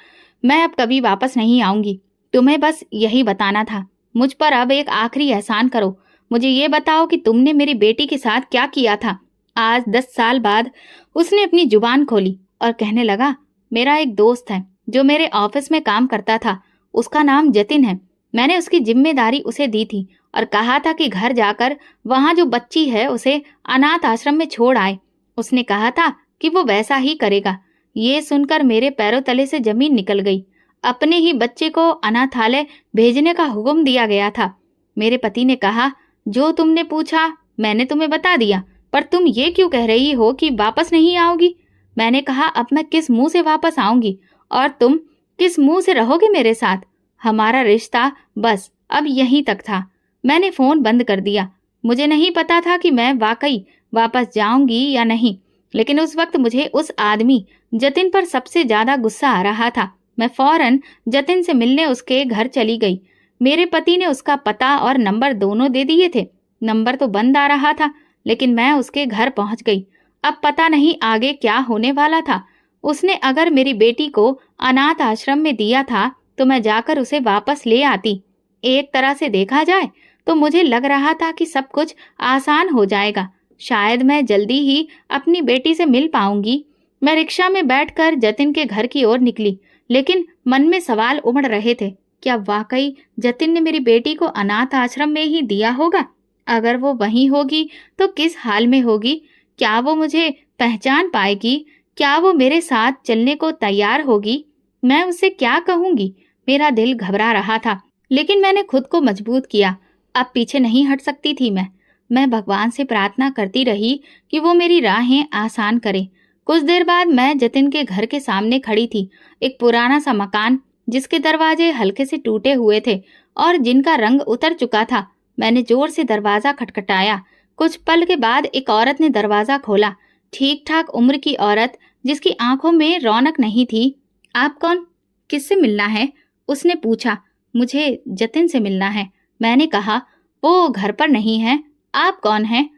A: मैं अब कभी वापस नहीं आऊंगी। तुम्हें बस यही बताना था। मुझ पर अब एक आखिरी एहसान करो। मुझे ये बताओ कि तुमने मेरी बेटी के साथ क्या किया था। आज 10 साल बाद उसने अपनी जुबान खोली और कहने लगा, मेरा एक दोस्त है जो मेरे ऑफिस में काम करता था। उसका नाम जतिन है। मैंने उसकी जिम्मेदारी उसे दी थी और कहा था कि घर जाकर वहां जो बच्ची है उसे अनाथ आश्रम में छोड़ आए। उसने कहा था कि वो वैसा ही करेगा। ये सुनकर मेरे पैरों तले से जमीन निकल गई। अपने ही बच्चे को अनाथालय भेजने का हुक्म दिया गया था। मेरे पति ने कहा, जो तुमने पूछा मैंने तुम्हें बता दिया, पर तुम ये क्यों कह रही हो कि वापस नहीं आओगी। मैंने कहा, अब मैं किस मुंह से वापस आऊंगी और तुम किस मुंह से रहोगे मेरे साथ। हमारा रिश्ता बस अब यहीं तक था। मैंने फोन बंद कर दिया। मुझे नहीं पता था कि मैं वाकई वापस जाऊंगी या नहीं, लेकिन उस वक्त मुझे उस आदमी जतिन पर सबसे ज्यादा गुस्सा आ रहा था। मैं फौरन जतिन से मिलने उसके घर चली गई। मेरे पति ने उसका पता और नंबर दोनों दे दिए थे। नंबर तो बंद आ रहा था, लेकिन मैं उसके घर पहुंच गई। अब पता नहीं आगे क्या होने वाला था। उसने अगर मेरी बेटी को अनाथ आश्रम में दिया था तो मैं जाकर उसे वापस ले आती। एक तरह से देखा जाए तो मुझे लग रहा था कि सब कुछ आसान हो जाएगा। शायद मैं जल्दी ही अपनी बेटी से मिल पाऊंगी। मैं रिक्शा में बैठकर जतिन के घर की ओर निकली, लेकिन मन में सवाल उमड़ रहे थे। क्या वाकई जतिन ने मेरी बेटी को अनाथ आश्रम में ही दिया होगा? अगर वो वहीं होगी तो किस हाल में होगी? क्या वो मुझे पहचान पाएगी? क्या वो मेरे साथ चलने को तैयार होगी? मैं उससे क्या कहूंगी? मेरा दिल घबरा रहा था, लेकिन मैंने खुद को मजबूत किया। अब पीछे नहीं हट सकती थी मैं भगवान से प्रार्थना करती रही कि वो मेरी राहें आसान करे। कुछ देर बाद मैं जतिन के घर के सामने खड़ी थी। एक पुराना सा मकान जिसके दरवाजे हल्के से टूटे हुए थे और जिनका रंग उतर चुका था। मैंने जोर से दरवाजा खटखटाया। कुछ पल के बाद एक औरत ने दरवाजा खोला। ठीक ठाक उम्र की औरत जिसकी आंखों में रौनक नहीं थी। आप कौन? किससे मिलना है? उसने पूछा। मुझे जतिन से मिलना है। मैंने कहा, वो घर पर नहीं है। आप कौन हैं?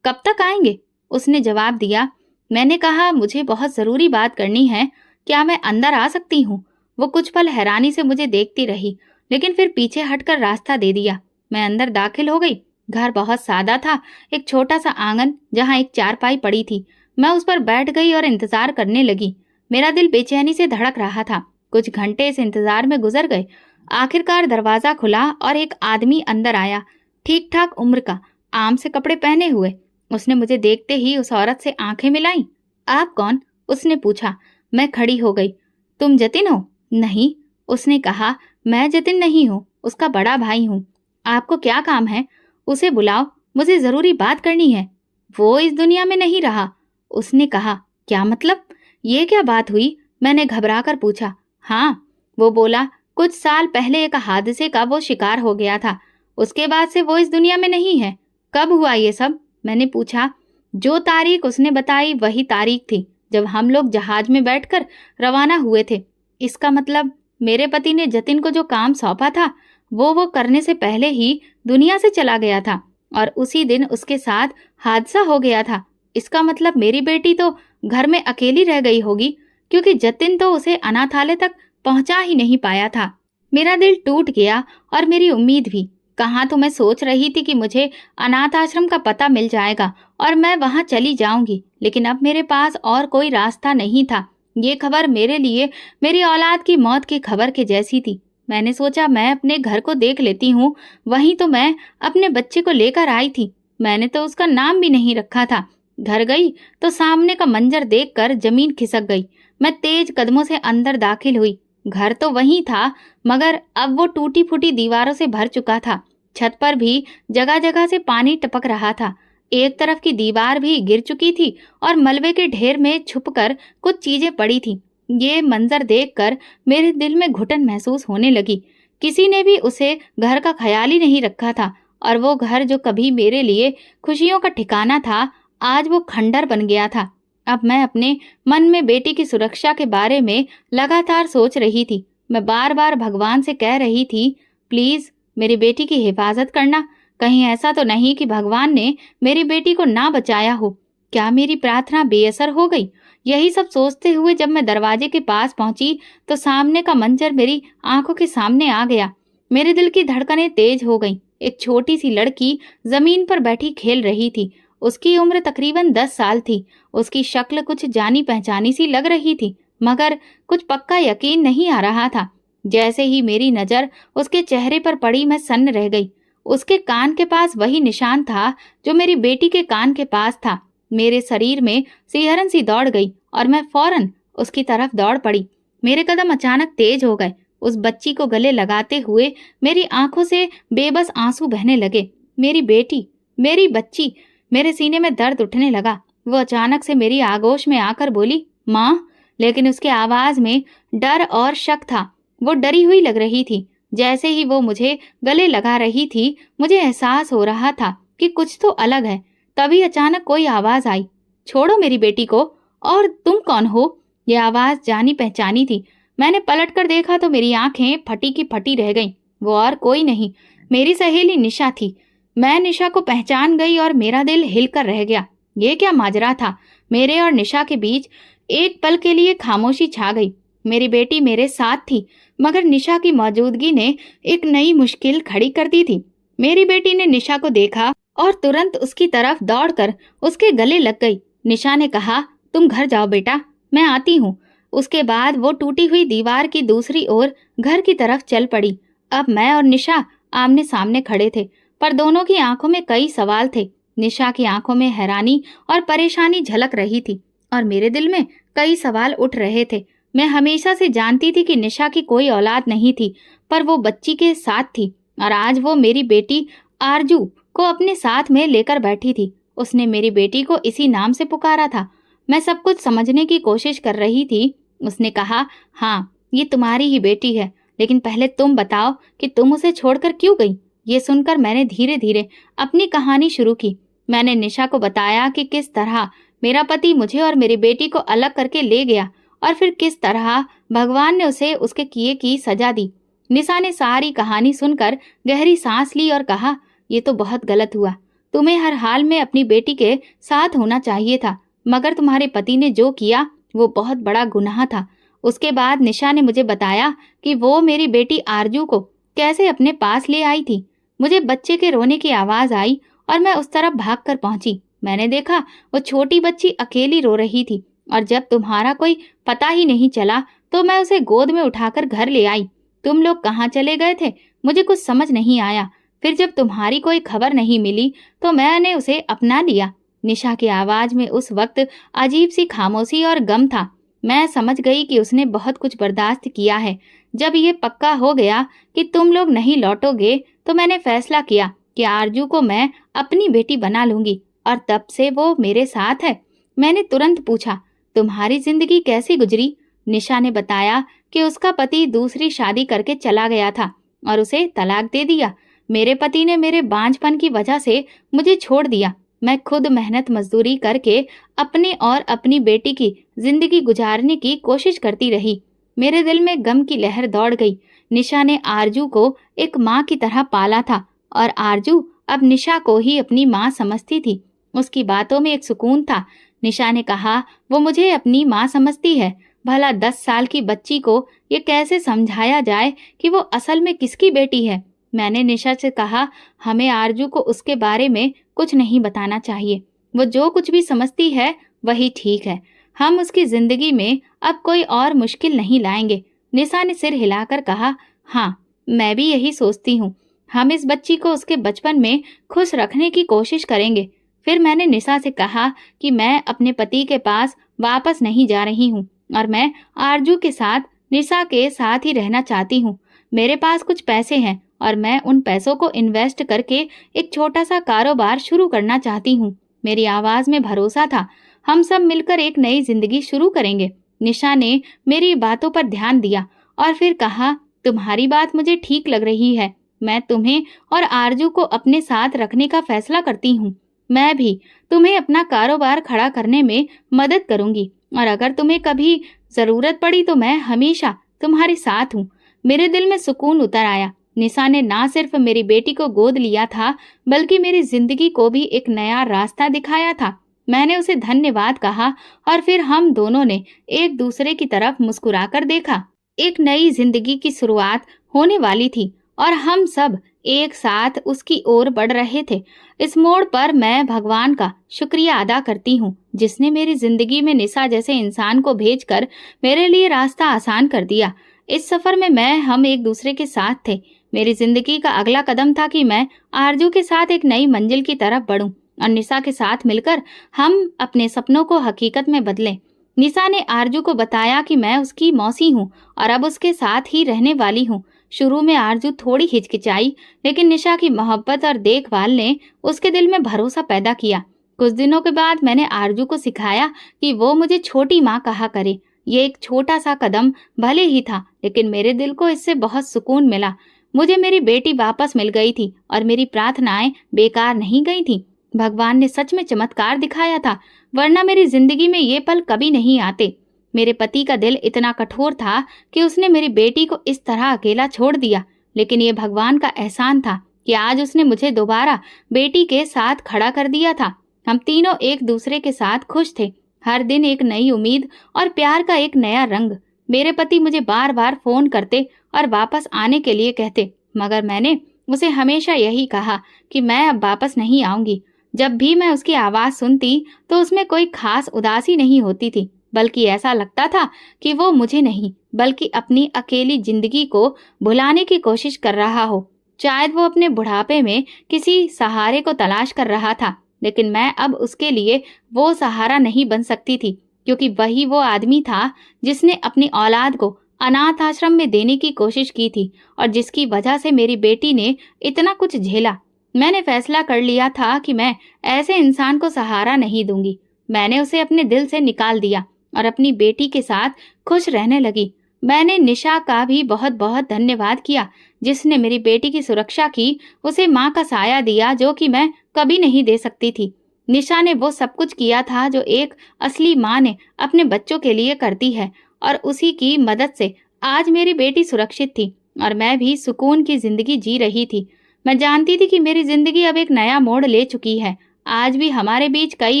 A: कब तक आएंगे? उसने जवाब दिया। मैंने कहा, मुझे बहुत जरूरी बात करनी है। क्या मैं अंदर आ सकती हूँ? वो कुछ पल हैरानी से मुझे देखती रही, लेकिन फिर पीछे हटकर रास्ता दे दिया। मैं अंदर दाखिल हो गई। घर बहुत सादा था। एक छोटा सा आंगन जहाँ एक चारपाई पड़ी थी। मैं उस पर बैठ गई और इंतजार करने लगी। मेरा दिल बेचैनी से धड़क रहा था। कुछ घंटे इस इंतजार में गुजर गए। आखिरकार दरवाजा खुला और एक आदमी अंदर आया, ठीक ठाक उम्र का, आम से कपड़े पहने हुए। उसने मुझे देखते ही उस औरत से आंखें मिलाई। आप कौन? उसने पूछा। मैं खड़ी हो गई। तुम जतिन हो? नहीं, उसने कहा। मैं जतिन नहीं हूँ, उसका बड़ा भाई हूँ। आपको क्या काम है? उसे बुलाओ, मुझे जरूरी बात करनी है। वो इस दुनिया में नहीं रहा, उसने कहा। क्या मतलब? ये क्या बात हुई? मैंने घबरा कर पूछा। हाँ, वो बोला, कुछ साल पहले एक हादसे का वो शिकार हो गया था। उसके बाद से वो इस दुनिया में नहीं है। कब हुआ ये सब? मैंने पूछा। जो तारीख उसने बताई वही तारीख थी जब हम लोग जहाज में बैठकर रवाना हुए थे। इसका मतलब मेरे पति ने जतिन को जो काम सौंपा था वो करने से पहले ही दुनिया से चला गया था और उसी दिन उसके साथ हादसा हो गया था। इसका मतलब मेरी बेटी तो घर में अकेली रह गई होगी, क्योंकि जतिन तो उसे अनाथालय तक पहुंचा ही नहीं पाया था। मेरा दिल टूट गया और मेरी उम्मीद भी। कहाँ तो मैं सोच रही थी कि मुझे अनाथ आश्रम का पता मिल जाएगा और मैं वहां चली जाऊंगी, लेकिन अब मेरे पास और कोई रास्ता नहीं था। ये खबर मेरे लिए मेरी औलाद की मौत की खबर के जैसी थी। मैंने सोचा मैं अपने घर को देख लेती हूँ। वहीं तो मैं अपने बच्चे को लेकर आई थी। मैंने तो उसका नाम भी नहीं रखा था। घर गई तो सामने का मंजर देखकर जमीन खिसक गई। मैं तेज कदमों से अंदर दाखिल हुई। घर तो वहीं था, मगर अब वो टूटी फूटी दीवारों से भर चुका था। छत पर भी जगह जगह से पानी टपक रहा था। एक तरफ की दीवार भी गिर चुकी थी और मलबे के ढेर में छुपकर कुछ चीजें पड़ी थी। ये मंजर देखकर मेरे दिल में घुटन महसूस होने लगी। किसी ने भी उसे घर का ख्याल ही नहीं रखा था और वो घर जो कभी मेरे लिए खुशियों का ठिकाना था, आज वो खंडर बन गया था। अब मैं अपने मन में बेटी की सुरक्षा के बारे में लगातार सोच रही थी। मैं बार बार भगवान से कह रही थी, प्लीज मेरी बेटी की हिफाजत करना। कहीं ऐसा तो नहीं कि भगवान ने मेरी बेटी को ना बचाया हो। क्या मेरी प्रार्थना बेअसर हो गई? यही सब सोचते हुए जब मैं दरवाजे के पास पहुंची तो सामने का मंजर मेरी आंखों के सामने आ गया। मेरे दिल की धड़कनें तेज हो गईं। एक छोटी सी लड़की जमीन पर बैठी खेल रही थी। उसकी उम्र तकरीबन 10 साल थी। उसकी शक्ल कुछ जानी पहचानी सी लग रही थी, मगर कुछ पक्का यकीन नहीं आ रहा था। जैसे ही मेरी नजर उसके चेहरे पर पड़ी, मैं सन्न रह गई। उसके कान के पास वही निशान था जो मेरी बेटी के कान के पास था। मेरे शरीर में सिहरन सी दौड़ गई और मैं फौरन उसकी तरफ दौड़ पड़ी। मेरे कदम अचानक तेज हो गए। उस बच्ची को गले लगाते हुए मेरी आंखों से बेबस आंसू बहने लगे। मेरी बेटी, मेरी बच्ची। मेरे सीने में दर्द उठने लगा। वो अचानक से मेरी आगोश में आकर बोली, माँ। लेकिन उसके आवाज में डर और शक था। वो डरी हुई लग रही थी। जैसे ही वो मुझे गले लगा रही थी, मुझे एहसास हो रहा था कि कुछ तो अलग है। तभी अचानक कोई आवाज आई, छोड़ो मेरी बेटी को। और तुम कौन हो? ये आवाज जानी पहचानी थी। मैंने पलट कर देखा तो मेरी आंखें फटी की फटी रह गईं। वो और कोई नहीं, मेरी सहेली निशा थी। मैं निशा को पहचान गई और मेरा दिल हिलकर रह गया। ये क्या माजरा था? मेरे और निशा के बीच एक पल के लिए खामोशी छा गई। मेरी बेटी मेरे साथ थी, मगर निशा की मौजूदगी ने एक नई मुश्किल खड़ी कर दी थी। मेरी बेटी ने निशा को देखा और तुरंत उसकी तरफ दौड़कर उसके गले लग गई। निशा ने कहा, तुम घर जाओ बेटा, मैं आती हूँ। उसके बाद वो टूटी हुई दीवार की दूसरी ओर घर की तरफ चल पड़ी। अब मैं और निशा आमने सामने खड़े थे, पर दोनों की आंखों में कई सवाल थे। निशा की आंखों में हैरानी और परेशानी झलक रही थी और मेरे दिल में कई सवाल उठ रहे थे। मैं हमेशा से जानती थी कि निशा की कोई औलाद नहीं थी, पर वो बच्ची के साथ थी और आज वो मेरी बेटी आरजू को अपने साथ में लेकर बैठी थी। उसने मेरी बेटी को इसी नाम से पुकारा था। मैं सब कुछ समझने की कोशिश कर रही थी। उसने कहा, हाँ, ये तुम्हारी ही बेटी है, लेकिन पहले तुम बताओ कि तुम उसे छोड़कर क्यों गई। ये सुनकर मैंने धीरे धीरे अपनी कहानी शुरू की। मैंने निशा को बताया कि किस तरह मेरा पति मुझे और मेरी बेटी को अलग करके ले गया और फिर किस तरह भगवान ने उसे उसके किए की सजा दी। निशा ने सारी कहानी सुनकर गहरी सांस ली और कहा, ये तो बहुत गलत हुआ। तुम्हें हर हाल में अपनी बेटी के साथ होना चाहिए था, मगर तुम्हारे पति ने जो किया वो बहुत बड़ा गुनाह था। उसके बाद निशा ने मुझे बताया कि वो मेरी बेटी आरजू को कैसे अपने पास ले आई थी। मुझे बच्चे के रोने की आवाज आई और मैं उस तरफ भागकर पहुंची। मैंने देखा वो छोटी बच्ची अकेली रो रही थी और जब तुम्हारा कोई पता ही नहीं चला तो मैं उसे गोद में उठाकर घर ले आई। तुम लोग कहाँ चले गए थे, मुझे कुछ समझ नहीं आया। फिर जब तुम्हारी कोई खबर नहीं मिली तो मैंने उसे अपना लिया। निशा की आवाज में उस वक्त अजीब सी खामोशी और गम था। मैं समझ गई कि उसने बहुत कुछ बर्दाश्त किया है। जब ये पक्का हो गया कि तुम लोग नहीं लौटोगे तो मैंने फैसला किया कि आरजू को मैं अपनी बेटी बना लूंगी और तब से वो मेरे साथ है। मैंने तुरंत पूछा, तुम्हारी जिंदगी कैसी गुजरी? निशा ने बताया कि उसका पति दूसरी शादी करके चला गया था और उसे तलाक दे दिया। मेरे पति ने मेरे बांझपन की वजह से मुझे छोड़ दिया। मैं खुद मेहनत मजदूरी करके अपने और अपनी बेटी की जिंदगी गुजारने की कोशिश करती रही। मेरे दिल में गम की लहर दौड़ गई। निशा ने आरजू को एक माँ की तरह पाला था और आरजू अब निशा को ही अपनी माँ समझती थी। उसकी बातों में एक सुकून था। निशा ने कहा, वो मुझे अपनी माँ समझती है। भला 10 साल की बच्ची को ये कैसे समझाया जाए कि वो असल में किसकी बेटी है? मैंने निशा से कहा, हमें आरजू को उसके बारे में कुछ नहीं बताना चाहिए। वो जो कुछ भी समझती है वही ठीक है। हम उसकी जिंदगी में अब कोई और मुश्किल नहीं लाएंगे। निशा ने सिर हिलाकर कहा, हाँ, मैं भी यही सोचती हूँ। हम इस बच्ची को उसके बचपन में खुश रखने की कोशिश करेंगे। फिर मैंने निशा से कहा कि मैं अपने पति के पास वापस नहीं जा रही हूँ और मैं आरजू के साथ निशा के साथ ही रहना चाहती हूँ। मेरे पास कुछ पैसे हैं और मैं उन पैसों को इन्वेस्ट करके एक छोटा सा कारोबार शुरू करना चाहती हूँ। मेरी आवाज में भरोसा था। हम सब मिलकर एक नई जिंदगी शुरू करेंगे। निशा ने मेरी बातों पर ध्यान दिया और फिर कहा, तुम्हारी बात मुझे ठीक लग रही है। मैं तुम्हें और आरजू को अपने साथ रखने का फैसला करती हूँ। मैं भी तुम्हें अपना कारोबार खड़ा करने में मदद करूंगी और अगर तुम्हें कभी जरूरत पड़ी तो मैं हमेशा तुम्हारे साथ हूँ। मेरे दिल में सुकून उतर आया। निशा ने ना सिर्फ मेरी बेटी को गोद लिया था, बल्कि मेरी जिंदगी को भी एक नया रास्ता दिखाया था। मैंने उसे धन्यवाद कहा और फिर हम दोनों ने एक दूसरे की तरफ मुस्कुराकर देखा। एक नई जिंदगी की शुरुआत होने वाली थी और हम सब एक साथ उसकी ओर बढ़ रहे थे। इस मोड़ पर मैं भगवान का शुक्रिया अदा करती हूँ, जिसने मेरी जिंदगी में निशा जैसे इंसान को भेजकर मेरे लिए रास्ता आसान कर दिया। इस सफर में हम एक दूसरे के साथ थे। मेरी जिंदगी का अगला कदम था कि मैं आरजू के साथ एक नई मंजिल की तरफ बढ़ूं और निशा के साथ मिलकर हम अपने सपनों को हकीकत में बदलें। निशा ने आरजू को बताया कि मैं उसकी मौसी हूँ और अब उसके साथ ही रहने वाली हूँ। शुरू में आरजू थोड़ी हिचकिचाई, लेकिन निशा की मोहब्बत और देखभाल ने उसके दिल में भरोसा पैदा किया। कुछ दिनों के बाद मैंने आरजू को सिखाया कि वो मुझे छोटी माँ कहा करे। ये एक छोटा सा कदम भले ही था, लेकिन मेरे दिल को इससे बहुत सुकून मिला। मुझे मेरी बेटी वापस मिल गई थी और मेरी प्रार्थनाएं बेकार नहीं गई थी। भगवान ने सच में चमत्कार दिखाया था, वरना मेरी जिंदगी में ये पल कभी नहीं आते। मेरे पति का दिल इतना कठोर था कि उसने मेरी बेटी को इस तरह अकेला छोड़ दिया, लेकिन ये भगवान का एहसान था कि आज उसने मुझे दोबारा बेटी के साथ खड़ा कर दिया था। हम तीनों एक दूसरे के साथ खुश थे। हर दिन एक नई उम्मीद और प्यार का एक नया रंग। मेरे पति मुझे बार बार फोन करते और वापस आने के लिए कहते, मगर मैंने उसे हमेशा यही कहा कि मैं अब वापस नहीं आऊंगी। जब भी मैं उसकी आवाज सुनती तो उसमें कोई खास उदासी नहीं होती थी, बल्कि ऐसा लगता था कि वो मुझे नहीं बल्कि अपनी अकेली जिंदगी को भुलाने की कोशिश कर रहा हो। शायद वो अपने बुढ़ापे में किसी सहारे को तलाश कर रहा था, लेकिन मैं अब उसके लिए वो सहारा नहीं बन सकती थी, क्योंकि वही वो आदमी था जिसने अपनी औलाद को अनाथ आश्रम में देने की कोशिश की थी और जिसकी वजह से मेरी बेटी ने इतना कुछ झेला। मैंने फैसला कर लिया था कि मैं ऐसे इंसान को सहारा नहीं दूंगी। मैंने उसे अपने दिल से निकाल दिया और अपनी बेटी के साथ खुश रहने लगी। मैंने निशा का भी बहुत बहुत धन्यवाद किया, जिसने मेरी बेटी की सुरक्षा की, उसे माँ का साया दिया जो कि मैं कभी नहीं दे सकती थी। निशा ने वो सब कुछ किया था जो एक असली माँ ने अपने बच्चों के लिए करती है और उसी की मदद से आज मेरी बेटी सुरक्षित थी और मैं भी सुकून की जिंदगी जी रही थी। मैं जानती थी कि मेरी जिंदगी अब एक नया मोड़ ले चुकी है। आज भी हमारे बीच कई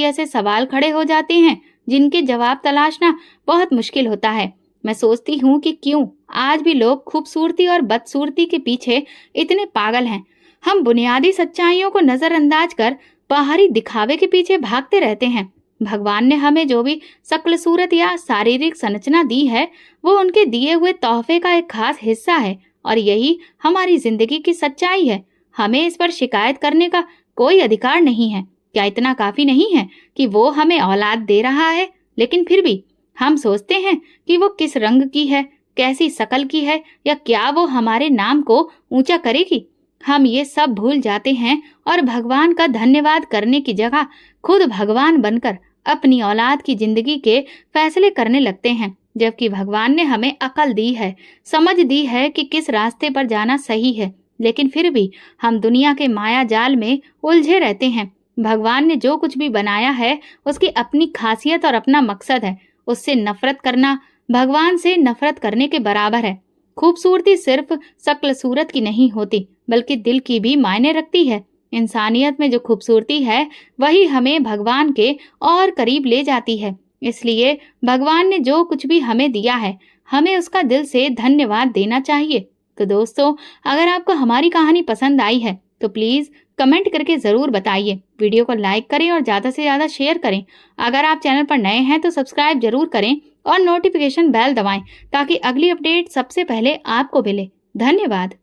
A: ऐसे सवाल खड़े हो जाते हैं जिनके जवाब तलाशना बहुत मुश्किल होता है। मैं सोचती हूँ कि क्यों आज भी लोग खूबसूरती और बदसूरती के पीछे इतने पागल हैं। हम बुनियादी सच्चाइयों को नजरअंदाज कर बाहरी दिखावे के पीछे भागते रहते हैं। भगवान ने हमें जो भी शक्ल सूरत या शारीरिक संरचना दी है, वो उनके दिए हुए तोहफे का एक खास हिस्सा है और यही हमारी जिंदगी की सच्चाई है। हमें इस पर शिकायत करने का कोई अधिकार नहीं है। क्या इतना काफी नहीं है कि वो हमें औलाद दे रहा है, लेकिन फिर भी हम सोचते हैं कि वो किस रंग की है, कैसी शक्ल की है, या क्या वो हमारे नाम को ऊंचा करेगी। हम ये सब भूल जाते हैं और भगवान का धन्यवाद करने की जगह खुद भगवान बनकर अपनी औलाद की जिंदगी के फैसले करने लगते हैं, जबकि भगवान ने हमें अकल दी है, समझ दी है कि किस रास्ते पर जाना सही है, लेकिन फिर भी हम दुनिया के माया जाल में उलझे रहते हैं। भगवान ने जो कुछ भी बनाया है उसकी अपनी खासियत और अपना मकसद है। उससे नफरत करना भगवान से नफरत करने के बराबर है। खूबसूरती सिर्फ शक्ल सूरत की नहीं होती, बल्कि दिल की भी मायने रखती है। इंसानियत में जो खूबसूरती है वही हमें भगवान के और करीब ले जाती है। इसलिए भगवान ने जो कुछ भी हमें दिया है, हमें उसका दिल से धन्यवाद देना चाहिए। तो दोस्तों, अगर आपको हमारी कहानी पसंद आई है तो प्लीज कमेंट करके जरूर बताइए। वीडियो को लाइक करें और ज्यादा से ज्यादा शेयर करें। अगर आप चैनल पर नए हैं तो सब्सक्राइब जरूर करें और नोटिफिकेशन बेल दबाएं ताकि अगली अपडेट सबसे पहले आपको मिले। धन्यवाद।